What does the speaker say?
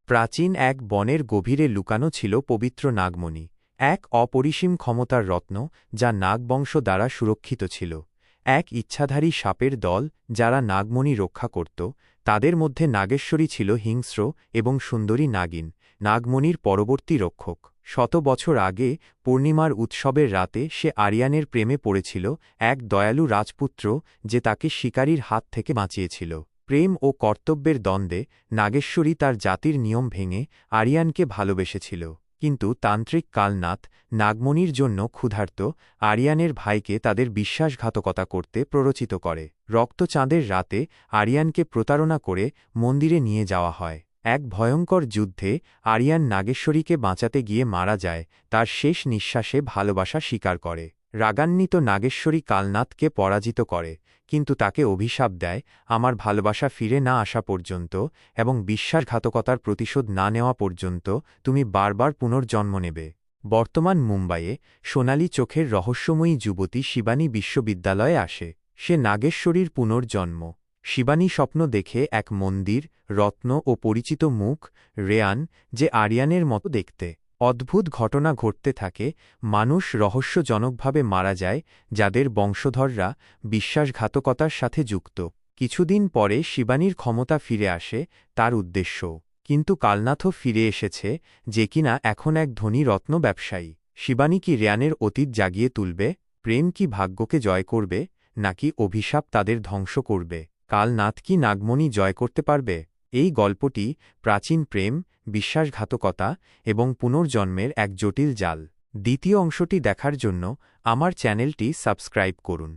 প্রাচীন এক বনের গভীরে লুকানো ছিল পবিত্র নাগমণি, এক অপরিসীম ক্ষমতার রত্ন যা নাগবংশ দ্বারা সুরক্ষিত ছিল। এক ইচ্ছাধারী সাপের দল যারা নাগমণি রক্ষা করত, তাদের মধ্যে নাগেশ্বরী ছিল হিংস্র এবং সুন্দরী নাগিন, নাগমণির পরবর্তী রক্ষক। শত বছর আগে পূর্ণিমার উৎসবের রাতে সে আরিয়ানের প্রেমে পড়েছিল, এক দয়ালু রাজপুত্র যে তাকে শিকারীর হাত থেকে বাঁচিয়েছিল। প্রেম ও কর্তব্যের দ্বন্দ্বে নাগেশ্বরী তার জাতির নিয়ম ভেঙে আরিয়ানকে ভালোবেসেছিল, কিন্তু তান্ত্রিক কালনাথ নাগমণির জন্য ক্ষুধার্ত আরিয়ানের ভাইকে তাদের বিশ্বাসঘাতকতা করতে প্ররোচিত করে। রক্তচাঁদের রাতে আরিয়ানকে প্রতারণা করে মন্দিরে নিয়ে যাওয়া হয়। এক ভয়ঙ্কর যুদ্ধে আরিয়ান নাগেশ্বরীকে বাঁচাতে গিয়ে মারা যায়, তার শেষ নিঃশ্বাসে ভালোবাসা স্বীকার করে। রাগান্বিত নাগেশ্বরী কালনাথকে পরাজিত করে, কিন্তু তাকে অভিশাপ দেয়, আমার ভালোবাসা ফিরে না আসা পর্যন্ত এবং বিশ্বাসঘাতকতার প্রতিশোধ না নেওয়া পর্যন্ত তুমি বারবার পুনর্জন্ম নেবে। বর্তমান মুম্বাইয়ে সোনালী চোখের রহস্যময়ী যুবতী শিবানী বিশ্ববিদ্যালয়ে আসে। সে নাগেশ্বরীর পুনর্জন্ম। শিবানী স্বপ্ন দেখে এক মন্দির, রত্ন ও পরিচিত মুখ, রেয়ান, যে আরিয়ানের মতো দেখতে। অদ্ভুত ঘটনা ঘটতে থাকে, মানুষ রহস্যজনকভাবে মারা যায় যাদের বংশধররা বিশ্বাসঘাতকতার সাথে যুক্ত। কিছুদিন পরে শিবানীর ক্ষমতা ফিরে আসে, তার উদ্দেশ্যও। কিন্তু কালনাথও ফিরে এসেছে, যে কিনা এখন এক ধনী রত্ন ব্যবসায়ী। শিবানী কি রেয়ানের অতীত জাগিয়ে তুলবে? প্রেম কি ভাগ্যকে জয় করবে, নাকি অভিশাপ তাদের ধ্বংস করবে? কালনাথ কি নাগমণি জয় করতে পারবে? এই গল্পটি প্রাচীন প্রেম, বিশ্বাসঘাতকতা এবং পুনর্জন্মের এক জটিল জাল। দ্বিতীয় অংশটি দেখার জন্য আমার চ্যানেলটি সাবস্ক্রাইব করুন।